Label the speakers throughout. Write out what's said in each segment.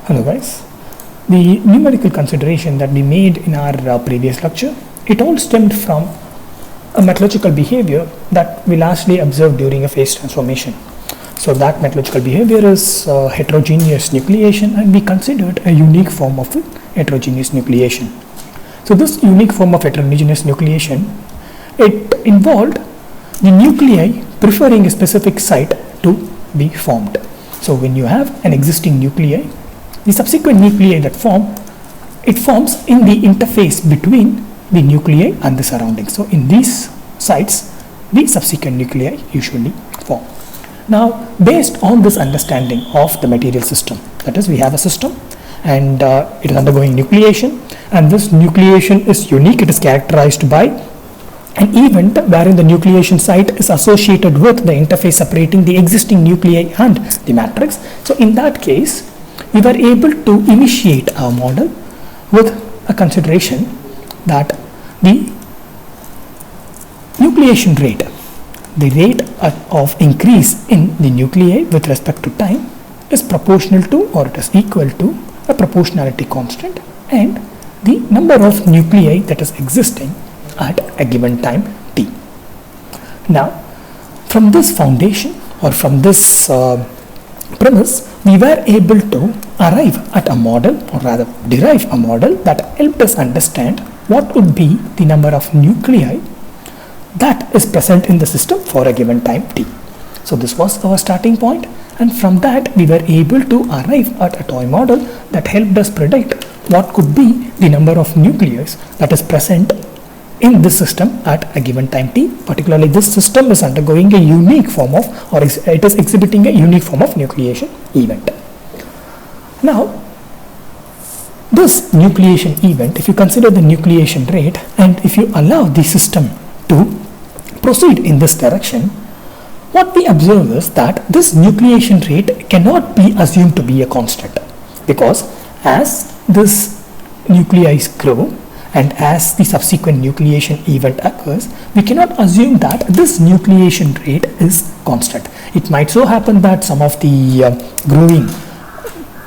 Speaker 1: Hello guys. The numerical consideration that we made in our previous lecture, it all stemmed from a metallurgical behavior that we largely observed during a phase transformation. So that metallurgical behavior is heterogeneous nucleation, and we considered a unique form of heterogeneous nucleation. So this unique form of heterogeneous nucleation, it involved the nuclei preferring a specific site to be formed. So when you have an existing nuclei, the subsequent nuclei that forms in the interface between the nuclei and the surroundings. So in these sites, the subsequent nuclei usually form. Now, based on this understanding of the material system, that is, we have a system and it is undergoing nucleation, and this nucleation is unique. It is characterized by an event wherein the nucleation site is associated with the interface separating the existing nuclei and the matrix. So in that case, we were able to initiate our model with a consideration that the nucleation rate, the rate of increase in the nuclei with respect to time, is proportional to, or it is equal to, a proportionality constant and the number of nuclei that is existing at a given time t. Now, from this foundation, or from this premise, we were able to arrive at a model, or rather derive a model that helped us understand what would be the number of nuclei that is present in the system for a given time t. So this was our starting point, and from that we were able to arrive at a toy model that helped us predict what could be the number of nuclei that is present in this system at a given time t. Particularly, this system is undergoing a unique form of, or it is exhibiting a unique form of nucleation event. Now, this nucleation event, if you consider the nucleation rate and if you allow the system to proceed in this direction, what we observe is that this nucleation rate cannot be assumed to be a constant, because as this nuclei grow and as the subsequent nucleation event occurs, we cannot assume that this nucleation rate is constant. It might so happen that some of the growing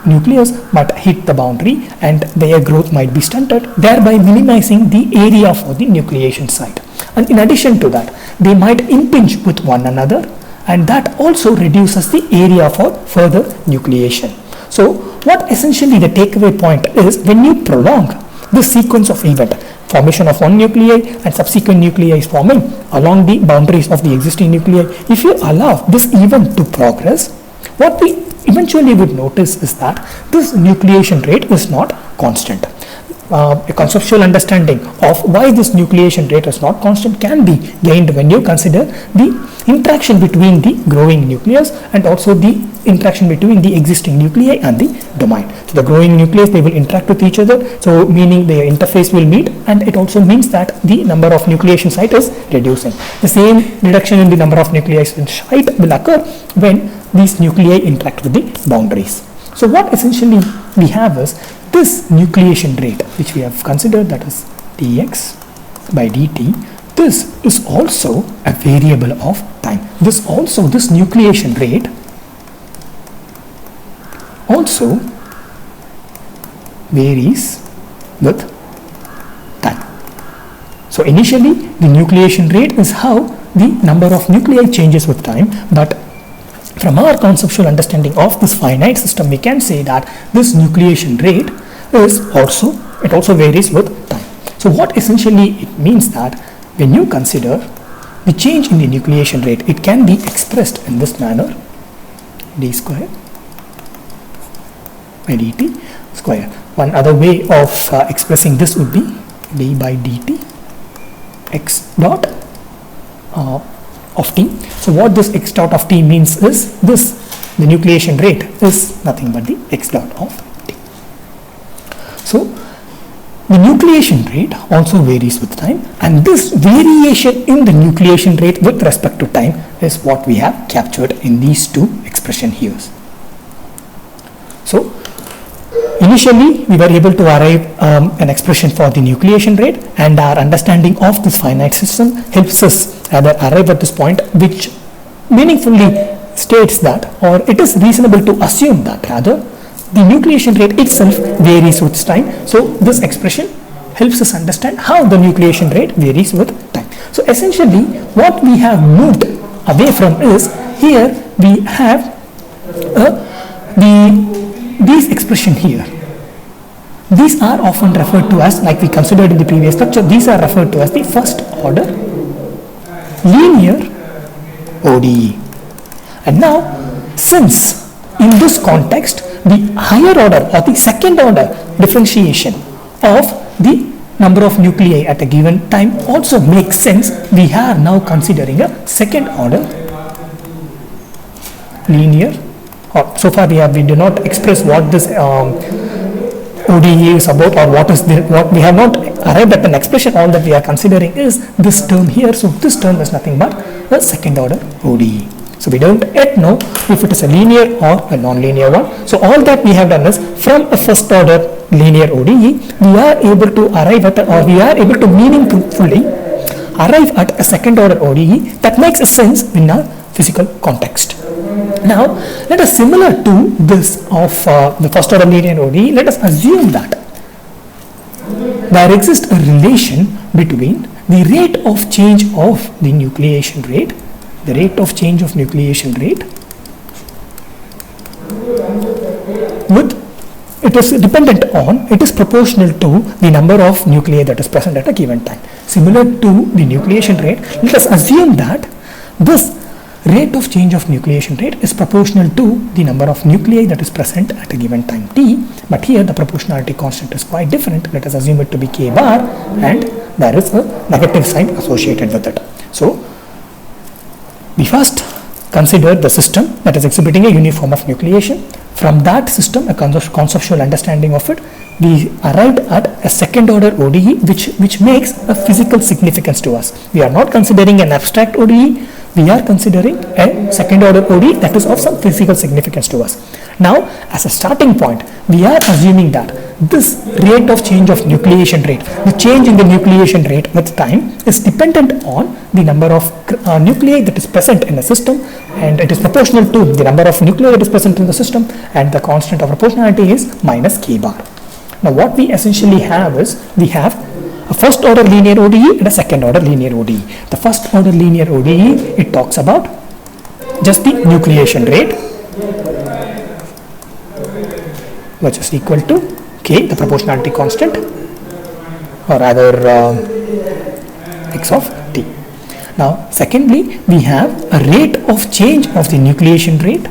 Speaker 1: nucleus might hit the boundary and their growth might be stunted, thereby minimizing the area for the nucleation site. And in addition to that, they might impinge with one another, and that also reduces the area for further nucleation. So what essentially the takeaway point is, when you prolong this sequence of event, formation of one nuclei and subsequent nuclei forming along the boundaries of the existing nuclei, if you allow this event to progress, what we eventually would notice is that this nucleation rate is not constant. A conceptual understanding of why this nucleation rate is not constant can be gained when you consider the interaction between the growing nucleus and also the interaction between the existing nuclei and the domain. So the growing nucleus, they will interact with each other, so meaning their interface will meet, and it also means that the number of nucleation site is reducing. The same reduction in the number of nucleation site will occur when these nuclei interact with the boundaries. So what essentially we have is this nucleation rate, which we have considered, that is dx by dt. This is also a variable of time. This nucleation rate also varies with time. So initially, the nucleation rate is how the number of nuclei changes with time, but from our conceptual understanding of this finite system, we can say that this nucleation rate also varies with time. So what essentially it means that when you consider the change in the nucleation rate, it can be expressed in this manner: d square by dt square. One other way of expressing this would be d by dt x dot of t. So what this x dot of t means is this: the nucleation rate is nothing but the x dot of t. So the nucleation rate also varies with time, and this variation in the nucleation rate with respect to time is what we have captured in these two expressions here. So initially we were able to arrive an expression for the nucleation rate, and our understanding of this finite system helps us rather arrive at this point, which meaningfully states that, or it is reasonable to assume that rather, the nucleation rate itself varies with time. So this expression helps us understand how the nucleation rate varies with time. So essentially what we have moved away from is, here we have these expression here. These are often referred to as, like we considered in the previous lecture, these are referred to as the first order linear ODE. And now, since in this context the higher order or the second order differentiation of the number of nuclei at a given time also makes sense, we are now considering a second order linear, or so far we do not express what this ODE is about, or what we have not arrived at an expression. All that we are considering is this term here. So this term is nothing but a second order ODE. So we don't yet know if it is a linear or a non-linear one. So all that we have done is, from a first order linear ODE, we are able to arrive at we are able to meaningfully arrive at a second order ODE that makes a sense in a physical context. Now, let us, similar to this of the first order linear ODE, let us assume that there exists a relation between the rate of change of the nucleation rate, with, it is dependent on, it is proportional to the number of nuclei that is present at a given time. Similar to the nucleation rate, let us assume that this rate of change of nucleation rate is proportional to the number of nuclei that is present at a given time t, but here the proportionality constant is quite different. Let us assume it to be k bar, and there is a negative sign associated with it. So we first consider the system that is exhibiting a uniform of nucleation. From that system, a conceptual understanding of it, we arrived at a second order ODE which makes a physical significance to us. We are not considering an abstract ODE, we are considering a second order ODE that is of some physical significance to us. Now, as a starting point, we are assuming that this rate of change of nucleation rate, the change in the nucleation rate with time, is dependent on the number of nuclei that is present in the system, and it is proportional to the number of nuclei that is present in the system, and the constant of proportionality is minus k bar. Now what we essentially have is, we have a first order linear ODE and a second order linear ODE. The first order linear ODE, it talks about just the nucleation rate, which is equal to k, the proportionality constant, or rather x of t. Now secondly, we have a rate of change of the nucleation rate,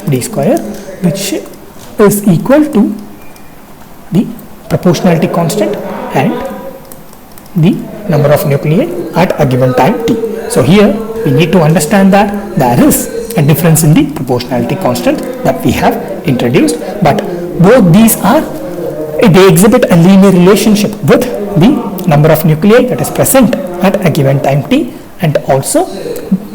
Speaker 1: d square, which is equal to the proportionality constant and the number of nuclei at a given time t. So here we need to understand that there is a difference in the proportionality constant that we have introduced, but both these are, they exhibit a linear relationship with the number of nuclei that is present at a given time t, and also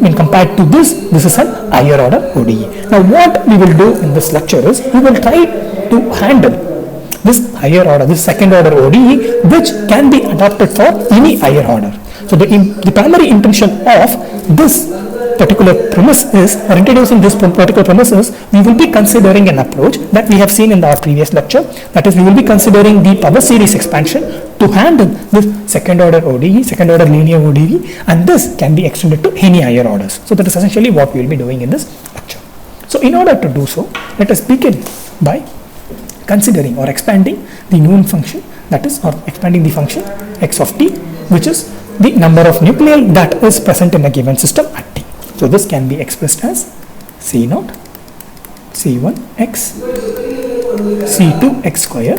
Speaker 1: when compared to this is an higher order ODE. Now what we will do in this lecture is, we will try to handle this higher order, this second order ODE, which can be adapted for any higher order. So the primary intention of this particular premise is, or introducing this particular premise is, we will be considering an approach that we have seen in our previous lecture, that is, we will be considering the power series expansion to handle this second order ODE, second order linear ODE, and this can be extended to any higher orders. So that is essentially what we will be doing in this lecture. So in order to do so, let us begin by considering or expanding the known function, that is, or expanding the function x of t, which is the number of nuclei that is present in a given system at t. So this can be expressed as c0, c1x, c2x square,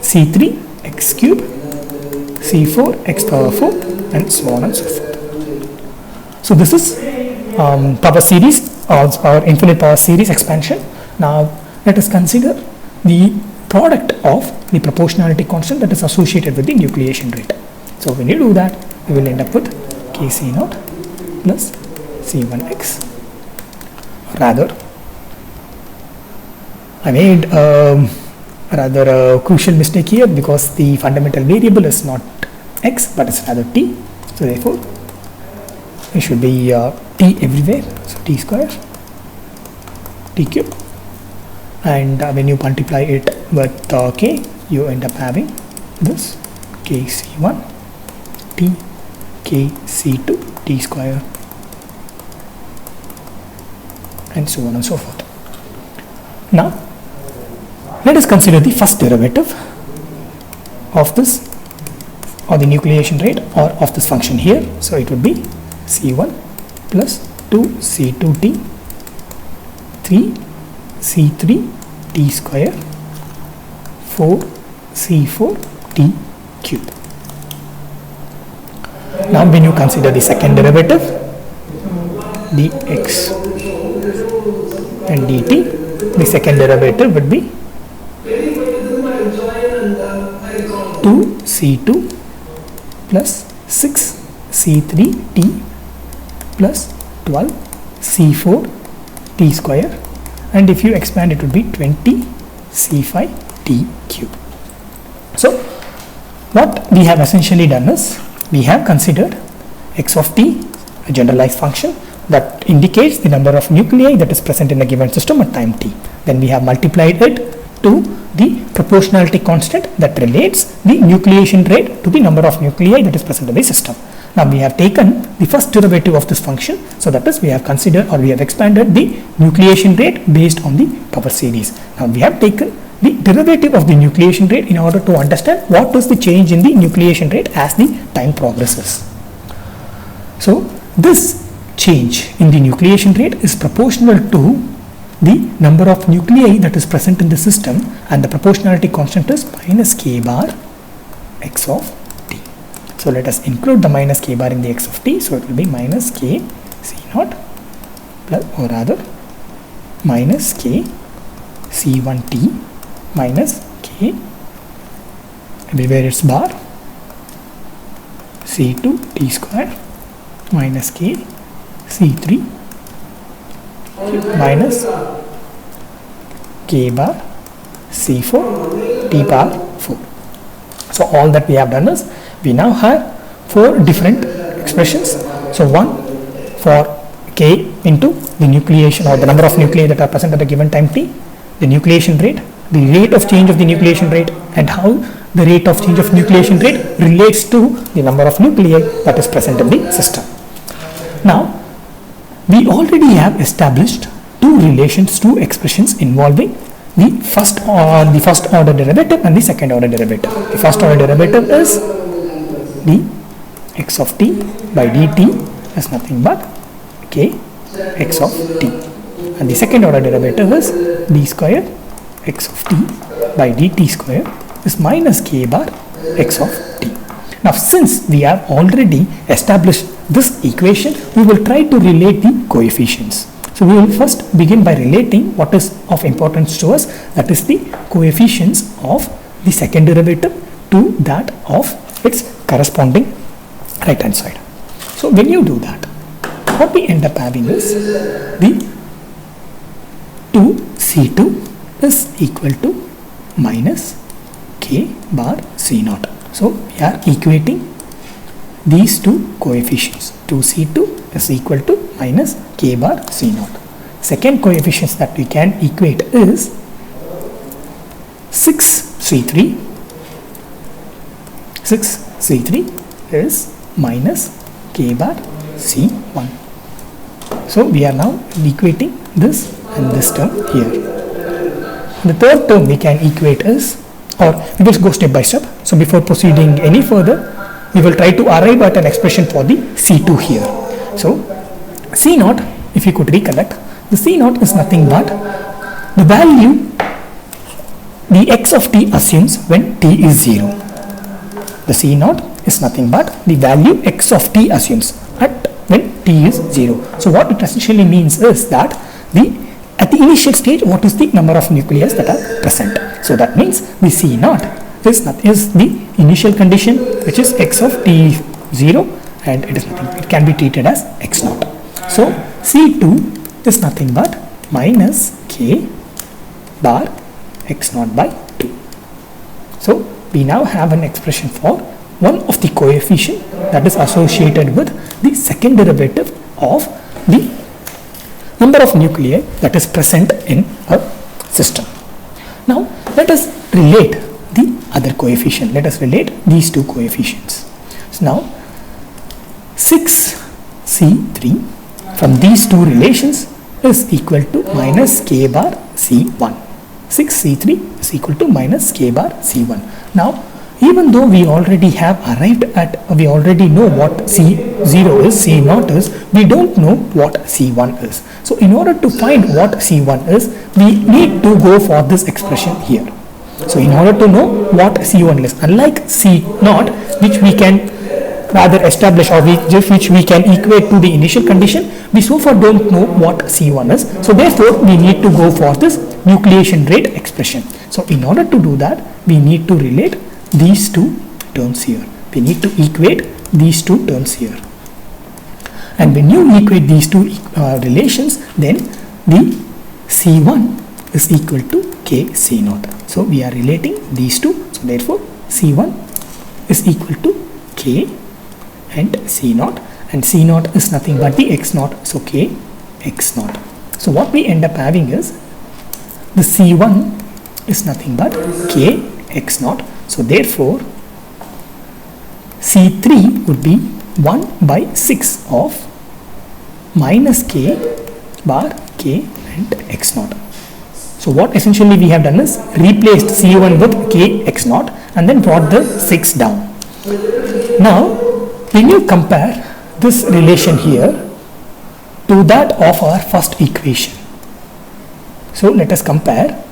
Speaker 1: c3 x cube, c4 x power 4, and so on and so forth. So this is power series, or infinite power series expansion. Now let us consider the product of the proportionality constant that is associated with the nucleation rate. So when you do that, you will end up with kc0 plus c1x. Rather, I made rather a crucial mistake here, because the fundamental variable is not x but it's rather t. So therefore it should be t everywhere. So t square, t cube, and when you multiply it with k, you end up having this kc1 t kc2 t square, and so on and so forth. Now let us consider the first derivative of this, or the nucleation rate, or of this function here. So it would be c1 plus 2c2t 3c3 t square 4c4t cube. Now when you consider the second derivative, dx and dt, the second derivative would be 2c2 plus 6c3t plus 12c4 t square, and if you expand it would be 20c5t cube. So what we have essentially done is, we have considered x of t, a generalized function that indicates the number of nuclei that is present in a given system at time t. Then we have multiplied it to the proportionality constant that relates the nucleation rate to the number of nuclei that is present in the system. Now we have taken the first derivative of this function, so that is we have considered, or we have expanded the nucleation rate based on the power series. Now we have taken the derivative of the nucleation rate in order to understand what is the change in the nucleation rate as the time progresses. So this change in the nucleation rate is proportional to the number of nuclei that is present in the system, and the proportionality constant is minus k bar x of t. So let us include the minus k bar in the x of t, so it will be minus k c naught plus, or rather minus k c1 t minus k, everywhere it's bar, c2 t square minus k c3 minus k bar c4 t bar 4. So all that we have done is, we now have 4 different expressions. So one for k into the nucleation, or the number of nuclei that are present at a given time t, the nucleation rate, the rate of change of the nucleation rate, and how the rate of change of nucleation rate relates to the number of nuclei that is present in the system. Now we already have established two relations, two expressions involving the first order derivative and the second order derivative. The first order derivative is d x of t by dt is nothing but k x of t, and the second order derivative is d square x of t by dt square is minus k bar x of t. Now since we have already established this equation, we will try to relate the coefficients. So we will first begin by relating what is of importance to us, that is the coefficients of the second derivative to that of its corresponding right hand side. So when you do that, what we end up having is the 2c2 is equal to minus k bar c naught. So we are equating these two coefficients. 2c2 is equal to minus k bar c naught. Second coefficients that we can equate is 6c3. 6c3 is minus k bar c1. So we are now equating this and this term here. The third term we can equate is, or we will go step by step. So before proceeding any further, we will try to arrive at an expression for the C2 here. So C0, if you could recollect, the C0 is nothing but the value the x of t assumes when t is 0. The C0 is nothing but the value x of t assumes at when t is 0. So what it essentially means is that at the initial stage, what is the number of nuclei that are present. So that means the C0 is the initial condition, which is x of t 0, and it is nothing, it can be treated as x0. So C2 is nothing but minus k bar x0 by 2. So we now have an expression for one of the coefficient that is associated with the second derivative of the number of nuclei that is present in a system. Now let us relate the other coefficient. Let us relate these two coefficients. So now 6C3 from these two relations is equal to minus k bar C1. 6C3 is equal to minus k bar C1. Now even though we already have arrived at, we already know what C0 is, C0 is, we don't know what C1 is. So in order to find what C1 is, we need to go for this expression here. So in order to know what C1 is, unlike C0, which we can rather establish or which we can equate to the initial condition, we so far don't know what C1 is. So therefore we need to go for this nucleation rate expression. So in order to do that, we need to relate these two terms here. We need to equate these two terms here. And when you equate these two relations, then the C1 is equal to K C0. So we are relating these two. So therefore C1 is equal to K and C0, and C0 is nothing but the X0. So K X0. So what we end up having is the C1 is nothing but K X0. So therefore C3 would be 1 by 6 of minus K bar K and X0. So what essentially we have done is replaced C1 with K X0 and then brought the 6 down. Now when you compare this relation here to that of our first equation, so let us compare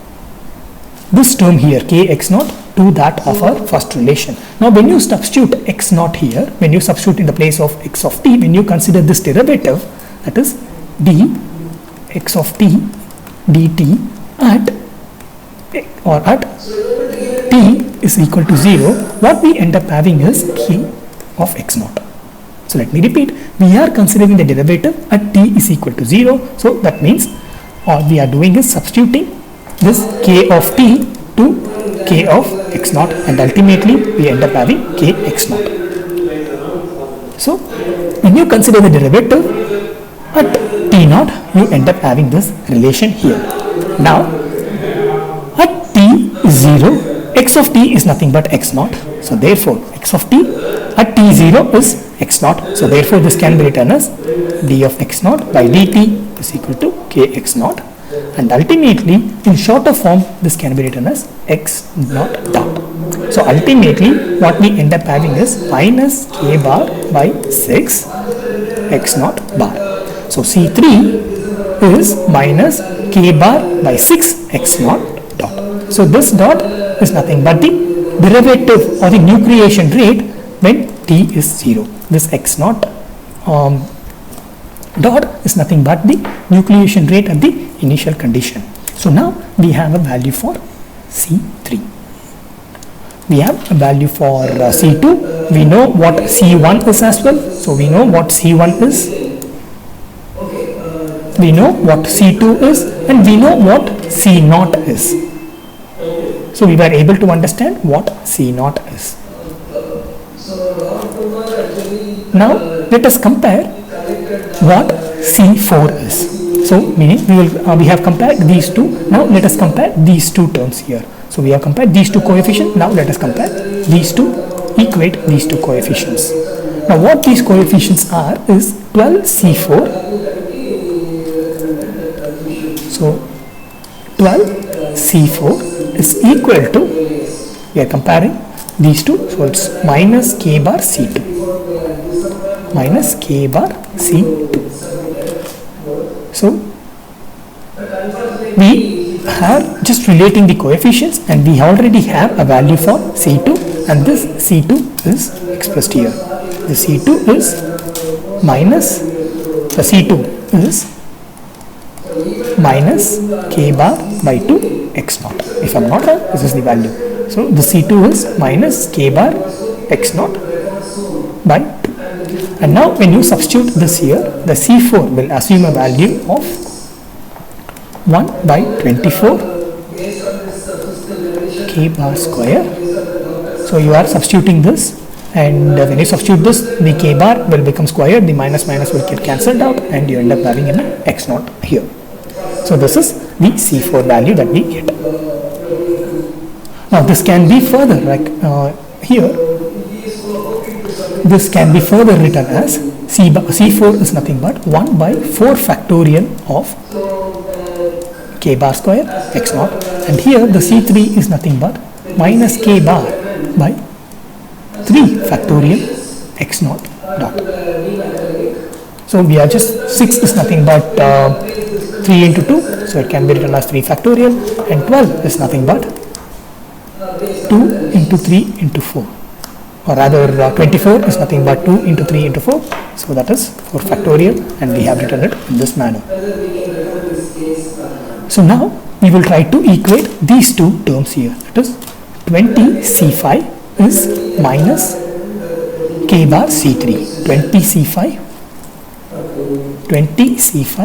Speaker 1: this term here K X0 to that of our first relation. Now when you substitute X0 here, when you substitute in the place of x of t, when you consider this derivative, that is d x of t dt at t is equal to 0, what we end up having is K of X0. So let me repeat, we are considering the derivative at t is equal to 0. So that means all we are doing is substituting this K of t to K of X0, and ultimately we end up having K X0. So when you consider the derivative at t0, you end up having this relation here. Now at t is 0, x of t is nothing but X0. So therefore x of t at t0 is X0. So therefore this can be written as d of X0 by dt is equal to K X0. And ultimately in shorter form this can be written as X0 dot. So ultimately what we end up having is minus K bar by 6 X0 bar. So C3 is minus K bar by 6 X0 dot. So this dot is nothing but the derivative or the nucleation rate when t is 0. This X0 dot is nothing but the nucleation rate at the initial condition. So now we have a value for C3. We have a value for C2. We know what C1 is as well. So we know what C1 is. We know what C2 is, and we know what C0 is. So we were able to understand what C0 is. Now let us compare what C4 is. So meaning we have compared these two. Now let us compare these two terms here. So we have compared these two coefficients. Now let us compare these two, equate these two coefficients. Now what these coefficients are is 12C4. So 12C4 is equal to, we are comparing these two, so it's minus K bar C2. Minus K bar C2. So we are just relating the coefficients, and we already have a value for C2, and this C2 is expressed here. The C2 is minus, the C2 is minus K bar by 2 X0. If I am not wrong, this is the value. So the C2 is minus K bar X0 by 2. And now when you substitute this here, the C4 will assume a value of 1 by 24 K bar square. So you are substituting this, and when you substitute this, the K bar will become squared, the minus minus will get cancelled out, and you end up having an X0 here. So this is the C4 value that we get. Now this can be further, like here, this can be further written as C4 is nothing but 1 by 4 factorial of k bar square x naught, and here the C3 is nothing but minus k bar by 3 factorial x naught dot. So we are just 6 is nothing but 3 into 2, so it can be written as 3 factorial, and 12 is nothing but 2 into 3 into 4, or rather 24 is nothing but 2 into 3 into 4, so that is 4 factorial, and we have written it in this manner. So now we will try to equate these two terms here. That is 20 C5 is minus k bar C3. 20 C5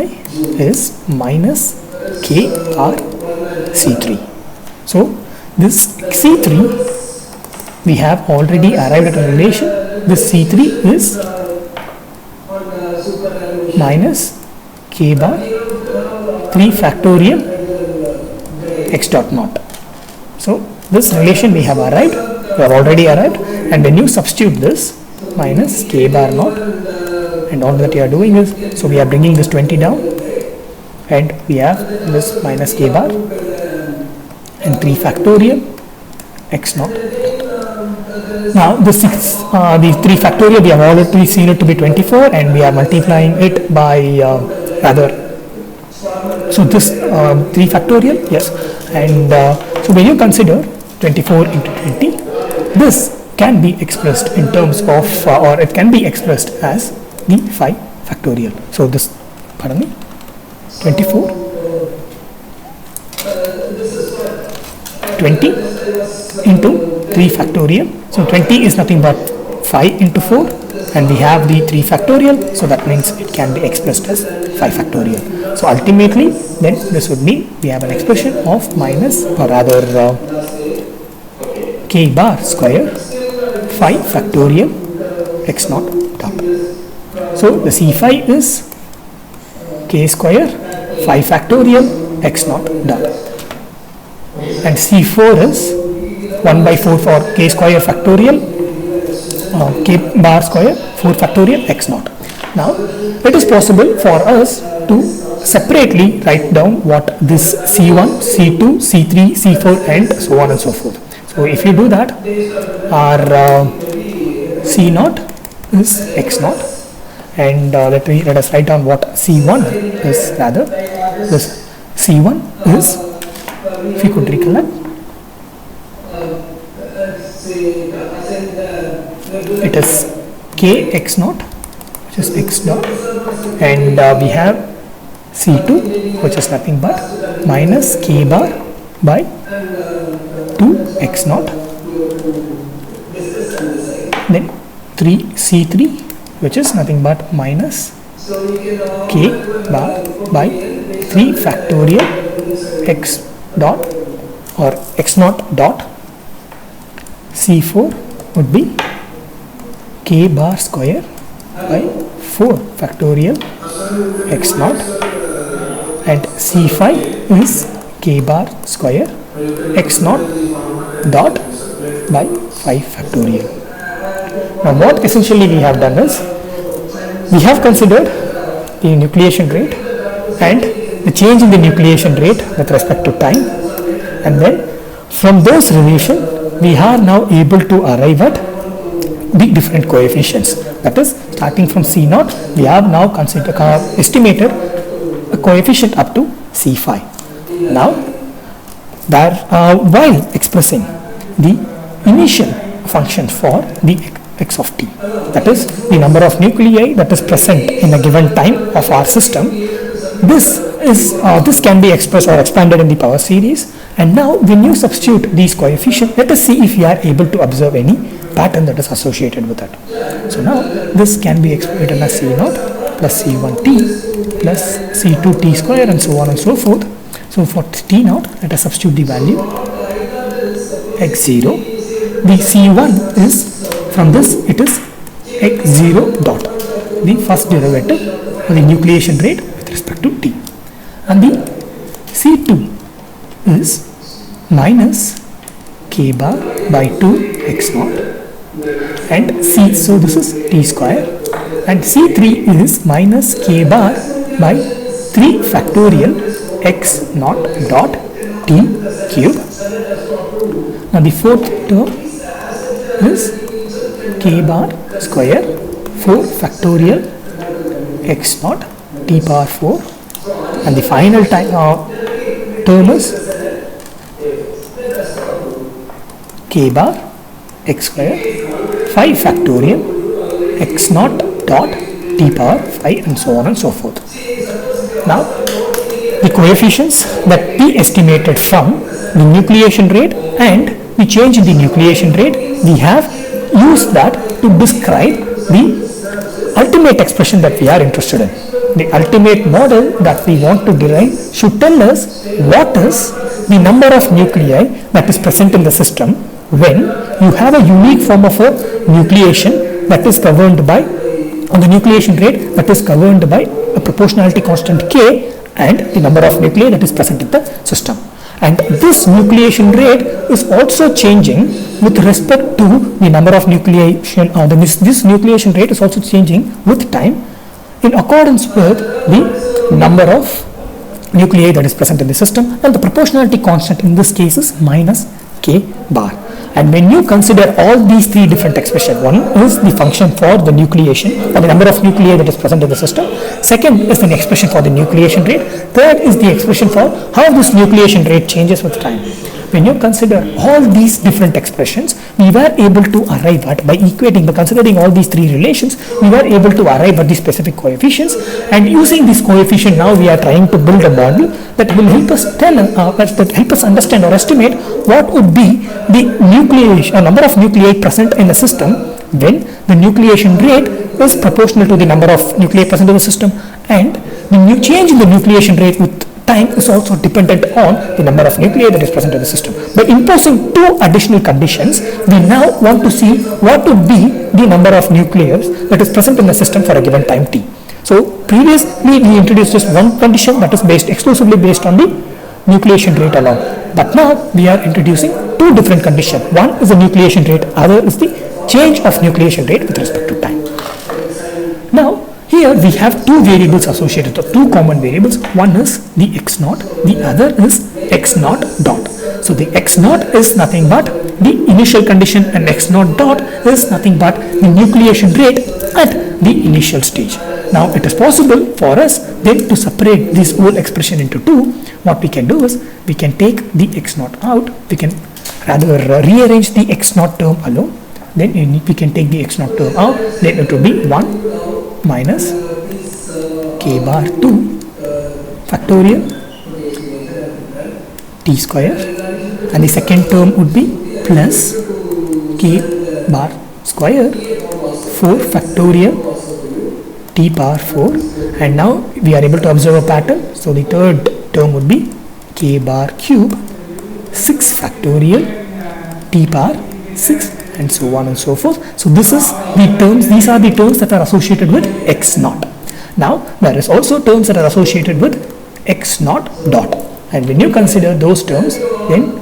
Speaker 1: is minus k bar C3. So this C3, we have already arrived at a relation. This C3 is minus k bar 3 factorial x dot naught. So this relation we have already arrived, and when you substitute this minus k bar naught, and all that you are doing is, so we are bringing this 20 down, and we have this minus k bar and 3 factorial x naught. Now the 3 factorial, we have already seen it to be 24, and we are multiplying it by so this 3 factorial, yes, and so when you consider 24 into 20, this can be expressed in terms of or it can be expressed as the 5 factorial. So this, 24 20 into 3 factorial, so 20 is nothing but 5 into 4, and we have the 3 factorial, so that means it can be expressed as 5 factorial. So ultimately then this would mean we have an expression of minus, or rather k bar square 5 factorial x naught dot. So the C5 is k square 5 factorial x naught dot, and C4 is 1 by 4 for k square factorial k bar square 4 factorial x naught. Now it is possible for us to separately write down what this C1, C2, C3, C4 and so on and so forth. So if you do that, our C0 is x naught, and let us write down what C1 is. Rather, this C1 is, if you could recollect, it is k x naught, which is x dot, and we have C2, which is nothing but minus k bar by 2 x naught, then C3, which is nothing but minus k bar by 3 factorial x dot or x naught dot. C4 would be k bar square by 4 factorial x naught, and C5 is k bar square x naught dot by 5 factorial. Now what essentially we have done is, we have considered the nucleation rate and the change in the nucleation rate with respect to time, and then from those relation we are now able to arrive at the different coefficients. That is, starting from C0, we have now estimated a coefficient up to C5. Now, while expressing the initial function for the x of t, that is the number of nuclei that is present in a given time of our system, this can be expressed or expanded in the power series. And now when you substitute these coefficients, let us see if we are able to observe any pattern that is associated with it. So now this can be written as C0 plus C1t plus C2t square and so on and so forth. So for T0, let us substitute the value x0. The C1 is, from this it is x0 dot, the first derivative of the nucleation rate with respect to t. And the C2 is minus k bar by 2 x naught, and so this is t square, and C3 is minus k bar by 3 factorial x naught dot t cube. Now the fourth term is k bar square 4 factorial x naught t power 4, and the final term is k bar x square 5 factorial x naught dot t power 5, and so on and so forth. Now the coefficients that we estimated from the nucleation rate and the change in the nucleation rate, we have used that to describe the ultimate expression that we are interested in. The ultimate model that we want to derive should tell us what is the number of nuclei that is present in the system when you have a unique form of a nucleation that is governed by, on the nucleation rate that is governed by a proportionality constant k and the number of nuclei that is present in the system. And this nucleation rate is also changing with respect to the number of nucleation, this nucleation rate is also changing with time in accordance with the number of nuclei that is present in the system, and the proportionality constant in this case is minus k bar. And when you consider all these three different expressions, one is the function for the nucleation or the number of nuclei that is present in the system, second is the expression for the nucleation rate, third is the expression for how this nucleation rate changes with time. When you consider all these different expressions, we were able to arrive at, by equating, by considering all these three relations, we were able to arrive at the specific coefficients, and using this coefficient now we are trying to build a model that will help us help us understand or estimate what would be the nucleation, number of nuclei present in the system when the nucleation rate is proportional to the number of nuclei present in the system, and the change in the nucleation rate with time is also dependent on the number of nuclei that is present in the system. By imposing two additional conditions, we now want to see what would be the number of nuclei that is present in the system for a given time t. So previously we introduced just one condition that is exclusively based on the nucleation rate alone, but now we are introducing two different conditions. One is the nucleation rate, other is the change of nucleation rate with respect to time. Now here we have two variables associated, two common variables. One is the x naught, the other is x naught dot. So the x naught is nothing but the initial condition, and x naught dot is nothing but the nucleation rate at the initial stage. Now it is possible for us then to separate this whole expression into two. What we can do is we can take the x naught out, we can rather rearrange the x naught term alone, then we can take the x naught term out, then it will be 1 minus k bar 2 factorial t square, and the second term would be plus k bar square 4 factorial t power 4, and now we are able to observe a pattern. So the third term would be k bar cube 6 factorial t power 6, and so on and so forth. So this is the terms, these are the terms that are associated with x naught. Now there is also terms that are associated with x naught dot, and when you consider those terms, then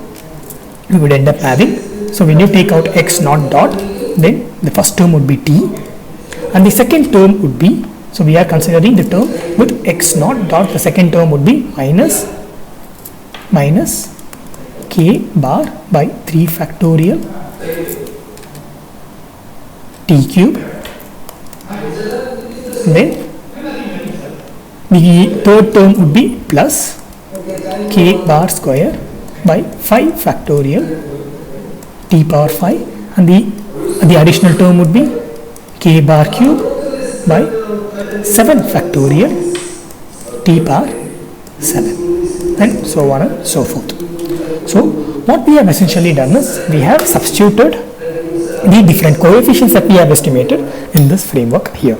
Speaker 1: we would end up having, so when you take out x naught dot, then the first term would be t, and the second term would be, so we are considering the term with x naught dot, the second term would be minus k bar by 3 factorial t cube, then the third term would be plus k bar square by 5 factorial t power 5, and the additional term would be k bar cube by 7 factorial t power 7, and so on and so forth. So what we have essentially done is we have substituted the different coefficients that we have estimated in this framework here.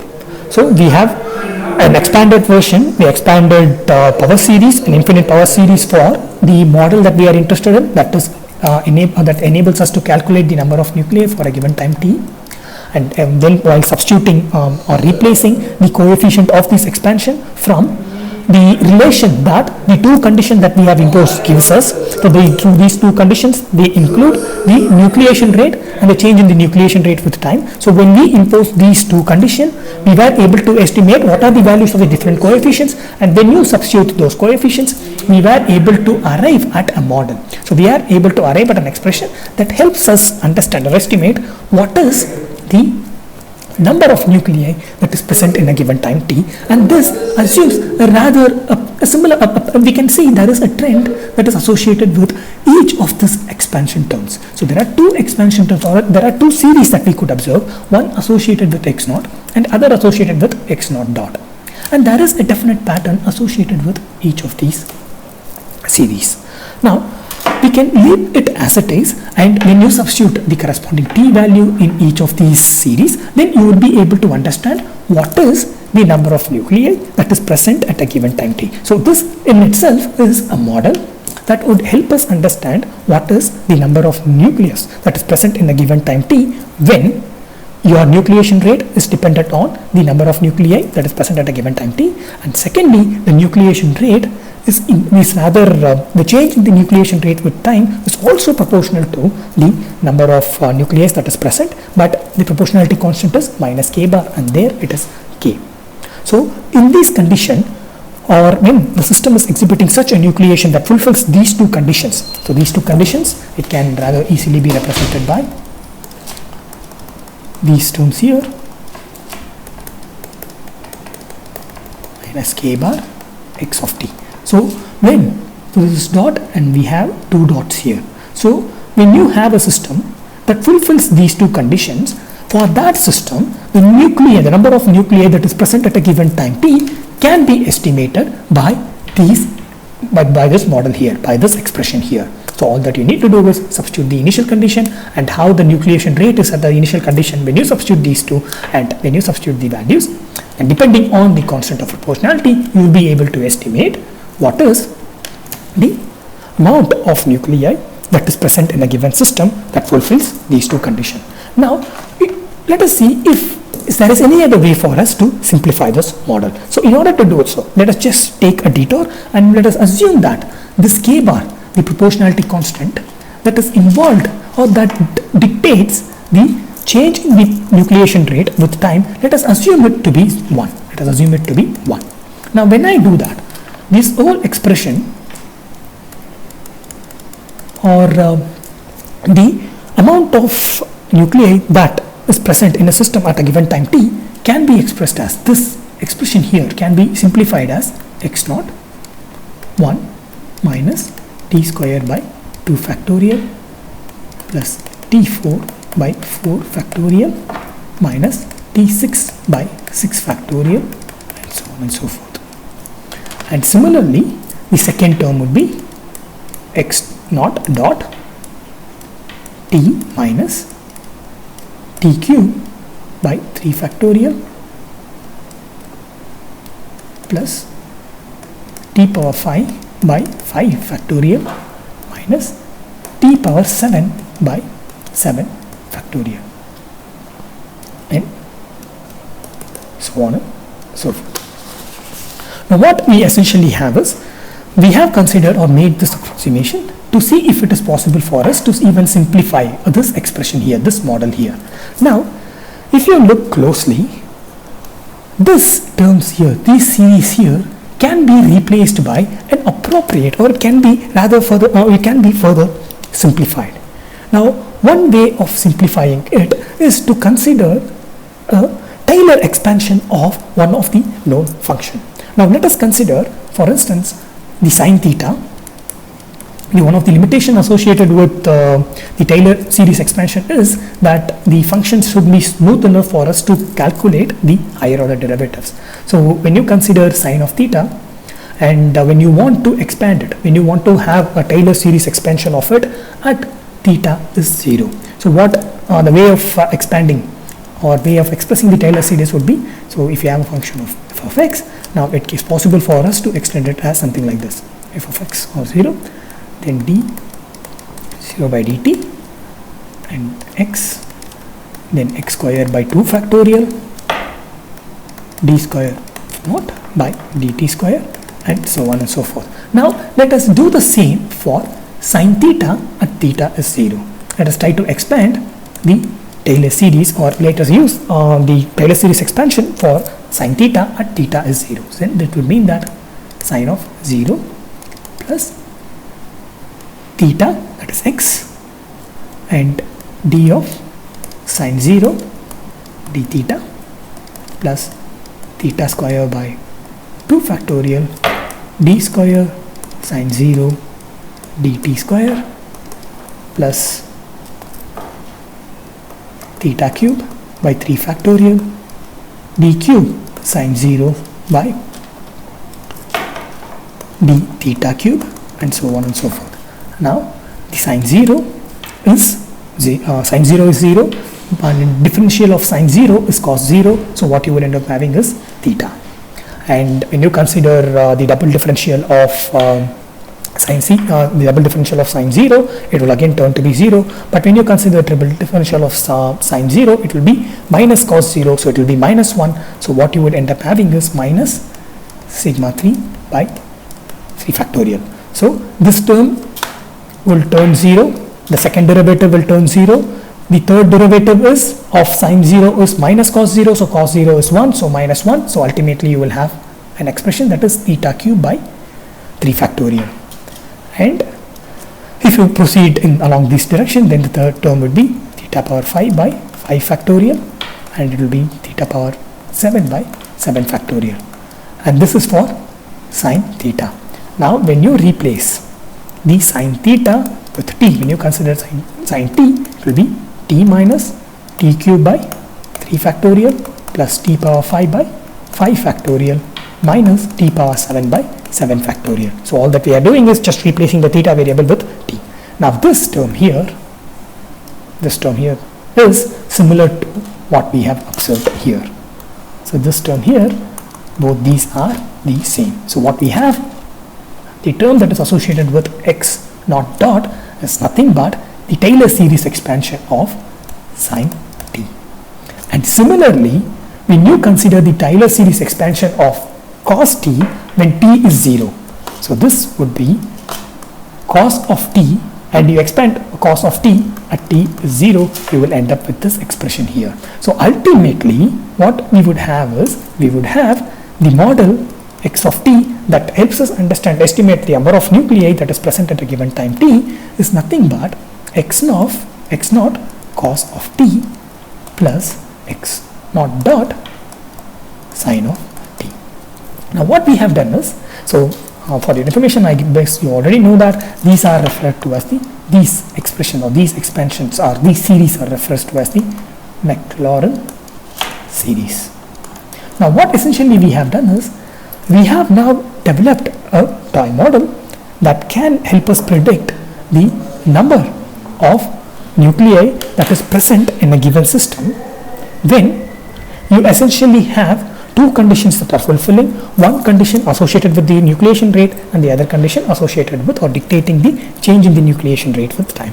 Speaker 1: So we have an expanded version, we expanded power series, an infinite power series for the model that we are interested in, that is that enables us to calculate the number of nuclei for a given time t, and then while substituting or replacing the coefficient of this expansion from the relation that the two conditions that we have imposed gives us. So through these two conditions, they include the nucleation rate and the change in the nucleation rate with time. So when we impose these two conditions, we were able to estimate what are the values of the different coefficients, and when you substitute those coefficients, we were able to arrive at a model. So we are able to arrive at an expression that helps us understand or estimate what is the number of nuclei that is present in a given time t, and this assumes a similar, we can see there is a trend that is associated with each of these expansion terms. So there are two expansion terms, or there are two series that we could observe, one associated with x naught and other associated with x naught dot, and there is a definite pattern associated with each of these series. Now we can leave it as it is, and when you substitute the corresponding t value in each of these series, then you will be able to understand what is the number of nuclei that is present at a given time t. So this in itself is a model that would help us understand what is the number of nucleus that is present in a given time t when your nucleation rate is dependent on the number of nuclei that is present at a given time t, and secondly, the nucleation rate is the change in the nucleation rate with time is also proportional to the number of nuclei that is present, but the proportionality constant is minus k bar, and there it is k. So in this condition, or when the system is exhibiting such a nucleation that fulfills these two conditions, so these two conditions, it can rather easily be represented by these terms here, minus k bar x of t. So when this is dot and we have two dots here, so when you have a system that fulfills these two conditions, for that system the number of nuclei that is present at a given time t can be estimated by this model here, by this expression here. So all that you need to do is substitute the initial condition and how the nucleation rate is at the initial condition when you substitute these two, and when you substitute the values, and depending on the constant of proportionality, you will be able to estimate what is the amount of nuclei that is present in a given system that fulfills these two conditions. Now let us see if there is any other way for us to simplify this model. So in order to do so, let us just take a detour and let us assume that this k bar, the proportionality constant that is involved or that dictates the change in the nucleation rate with time, let us assume it to be 1. Let us assume it to be 1. Now when I do that, this whole expression, or the amount of nuclei that is present in a system at a given time t, can be expressed as this expression here, can be simplified as x naught 1 minus t square by 2 factorial plus t4 by 4 factorial minus t6 by 6 factorial, and so on and so forth. And similarly, the second term would be x naught dot t minus t cube by 3 factorial plus t power 5 by 5 factorial minus t power 7 by 7 factorial, and so on and so forth. Now what we essentially have is, we have considered or made this approximation to see if it is possible for us to even simplify this expression here, this model here. Now if you look closely, this terms here, these series here, can be replaced by an appropriate, or it can be rather further, or it can be further simplified. Now one way of simplifying it is to consider a Taylor expansion of one of the known function. Now let us consider, for instance, the sine theta. One of the limitations associated with the Taylor series expansion is that the function should be smooth enough for us to calculate the higher order derivatives. So when you consider sine of theta, and when you want to expand it, when you want to have a Taylor series expansion of it at theta is 0. So what the way of expanding or way of expressing the Taylor series would be, so if you have a function of f of x, now it is possible for us to extend it as something like this: f of x or 0, then d 0 by dt, and x, then x square by 2 factorial, d square naught by dt square, and so on and so forth. Now let us do the same for sine theta at theta is 0. Let us try to expand the Taylor series, or let us use the Taylor series expansion for sine theta at theta is 0. So then that would mean that sine of 0 plus theta, that is x, and d of sine 0 d theta plus theta square by 2 factorial d square sine 0 dt square plus theta cube by 3 factorial d cube sine 0 by d theta cube, and so on and so forth. Now the sine 0 is sine 0 is 0, and differential of sine 0 is cos 0, so what you will end up having is theta. And when you consider the double differential of sine 0, it will again turn to be 0, but when you consider triple differential of sine 0, it will be minus cos 0, so it will be minus 1, so what you would end up having is minus sigma 3 by 3 factorial. So this term will turn 0, the second derivative will turn 0, the third derivative is of sine 0 is minus cos 0, so cos 0 is 1, so minus 1, so ultimately you will have an expression that is theta cube by 3 factorial. And if you proceed along this direction, then the third term would be theta power 5 by 5 factorial, and it will be theta power 7 by 7 factorial, and this is for sine theta. Now when you replace the sine theta with t, when you consider sine t, it will be t minus t cube by 3 factorial plus t power 5 by 5 factorial minus t power 7 by 7 factorial. So all that we are doing is just replacing the theta variable with t. Now this term here is similar to what we have observed here. So this term here, both these are the same. So what we have, the term that is associated with x naught dot is nothing but the Taylor series expansion of sine t. And similarly, when you consider the Taylor series expansion of cos t when t is 0, so this would be cos of t, and you expand cos of t at t is 0, you will end up with this expression here. So ultimately what we would have is, we would have the model x of t that helps us estimate the number of nuclei that is present at a given time t is nothing but x naught cos of t plus x naught dot sine of t. Now what we have done is, so for your information, I guess you already know that these are referred to as these expression or these expansions or these series are referred to as the Maclaurin series. Now what essentially we have done is, we have now developed a toy model that can help us predict the number of nuclei that is present in a given system when you essentially have two conditions that are fulfilling, one condition associated with the nucleation rate and the other condition associated with or dictating the change in the nucleation rate with time.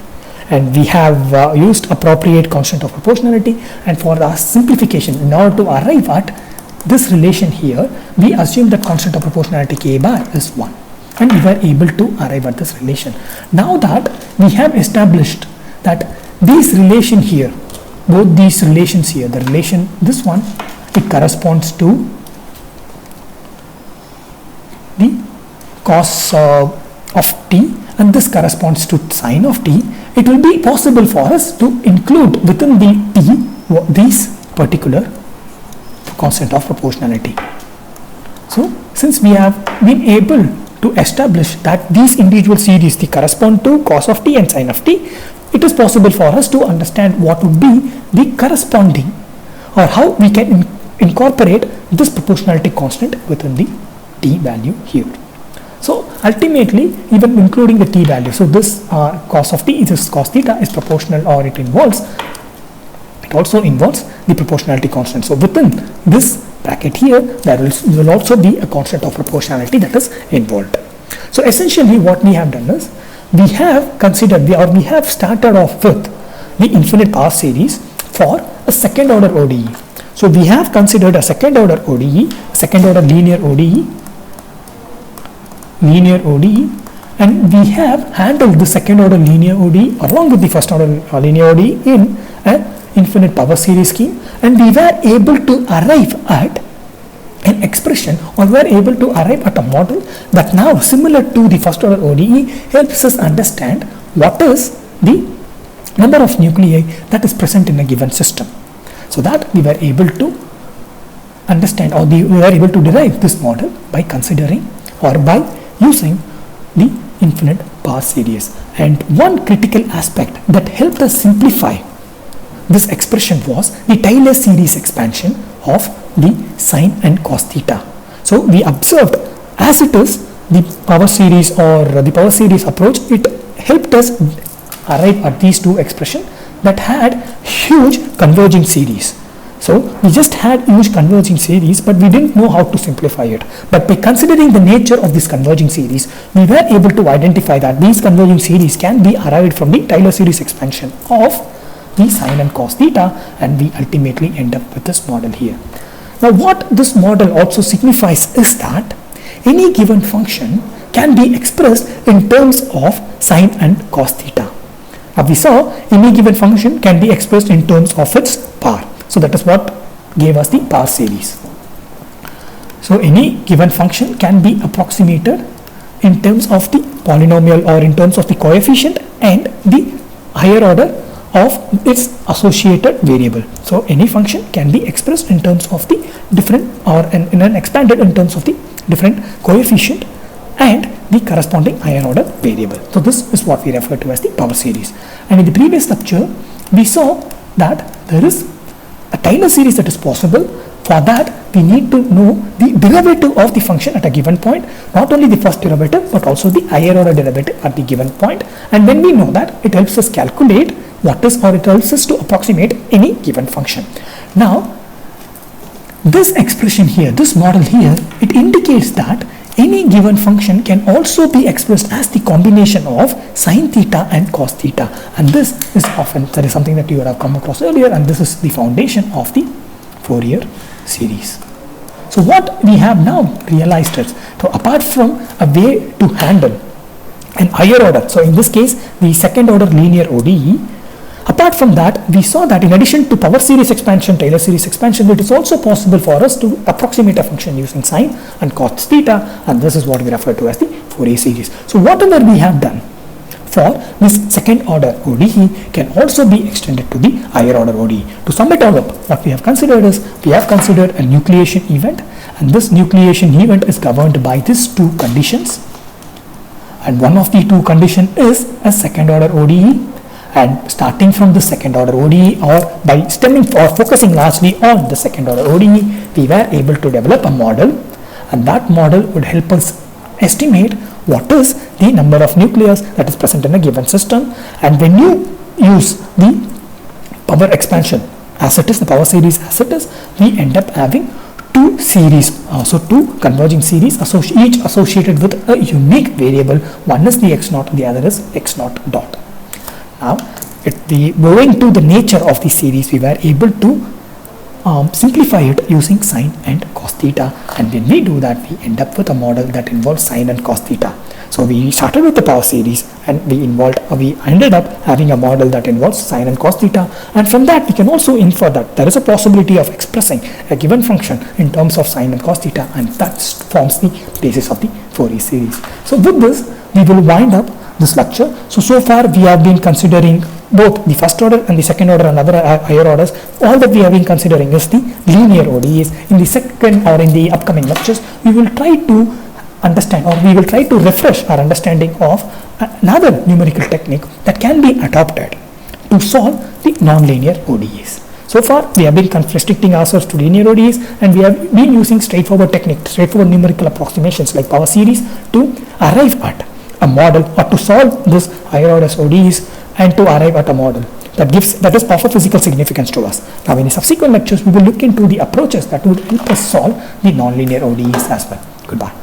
Speaker 1: And we have used appropriate constant of proportionality, and for our simplification, in order to arrive at this relation here, we assume that constant of proportionality k bar is 1, and we were able to arrive at this relation. Now that we have established that this relation here, both these relations here, the relation, this one, it corresponds to the cos of t, and this corresponds to sine of t, it will be possible for us to include within the t these particular constant of proportionality. So since we have been able to establish that these individual series they correspond to cos of t and sine of t, it is possible for us to understand what would be the corresponding, or how we can incorporate this proportionality constant within the t value here. So ultimately, even including the t value, so this cos of t, this cos theta is proportional, or it also involves the proportionality constant. So within this bracket here, there will also be a constant of proportionality that is involved. So essentially what we have done is, we have considered, we have started off with the infinite power series for a second order ODE. So we have considered a second order ODE, second order linear ODE linear ODE, and we have handled the second order linear ODE along with the first order linear ODE in an infinite power series scheme, and we were able to arrive at an expression, or we were able to arrive at a model that now, similar to the first order ODE, helps us understand what is the number of nuclei that is present in a given system. So that we were able to understand, or we were able to derive this model by considering or by using the infinite power series. And one critical aspect that helped us simplify this expression was the Taylor series expansion of the sine and cos theta. So we observed, as it is the power series or the power series approach, it helped us arrive at these two expressions that had huge converging series. So we just had huge converging series, but we didn't know how to simplify it. But by considering the nature of this converging series, we were able to identify that these converging series can be arrived from the Taylor series expansion of the sine and cos theta, and we ultimately end up with this model here. Now what this model also signifies is that any given function can be expressed in terms of sine and cos theta. Now we saw any given function can be expressed in terms of its power. So that is what gave us the power series. So any given function can be approximated in terms of the polynomial or in terms of the coefficient and the higher order of its associated variable. So any function can be expressed in terms of the different, or in an expanded in terms of the different coefficient and the corresponding higher order variable. So this is what we refer to as the power series. And in the previous lecture, we saw that there is a Taylor series that is possible. For that, we need to know the derivative of the function at a given point, not only the first derivative but also the higher order derivative at the given point. And when we know that, it helps us calculate what is, or it helps us to approximate any given function. Now this expression here, this model here, it indicates that any given function can also be expressed as the combination of sine theta and cos theta, and this is often, that is something that you would have come across earlier, and this is the foundation of the Fourier series. So what we have now realized is, so apart from a way to handle an higher order, so in this case the second order linear ODE, apart from that, we saw that in addition to power series expansion, Taylor series expansion, it is also possible for us to approximate a function using sine and cos theta, and this is what we refer to as the Fourier series. So whatever we have done for this second order ODE can also be extended to the higher order ODE. To sum it all up, what we have considered is, we have considered a nucleation event, and this nucleation event is governed by these two conditions, and one of the two conditions is a second order ODE. And starting from the second order ODE, or by stemming or focusing largely on the second order ODE, we were able to develop a model, and that model would help us estimate what is the number of nuclei that is present in a given system. And when you use the power expansion as it is, the power series as it is, we end up having two series, so two converging series, each associated with a unique variable. One is the x naught, the other is x naught dot. Now, owing to the nature of the series, we were able to simplify it using sine and cos theta, and when we do that, we end up with a model that involves sine and cos theta. So we started with the power series, and we ended up having a model that involves sine and cos theta, and from that we can also infer that there is a possibility of expressing a given function in terms of sine and cos theta, and that forms the basis of the Fourier series. So with this, we will wind up this lecture. So far we have been considering both the first order and the second order and other higher orders. All that we have been considering is the linear ODEs. In the second, or in the upcoming lectures, we will try to understand, or we will try to refresh our understanding of another numerical technique that can be adopted to solve the nonlinear ODEs. So far we have been restricting ourselves to linear ODEs, and we have been using straightforward numerical approximations like power series to arrive at a model, or to solve this higher order ODEs and to arrive at a model that is of physical significance to us. Now in the subsequent lectures, we will look into the approaches that would help us solve the nonlinear ODEs as well. Goodbye.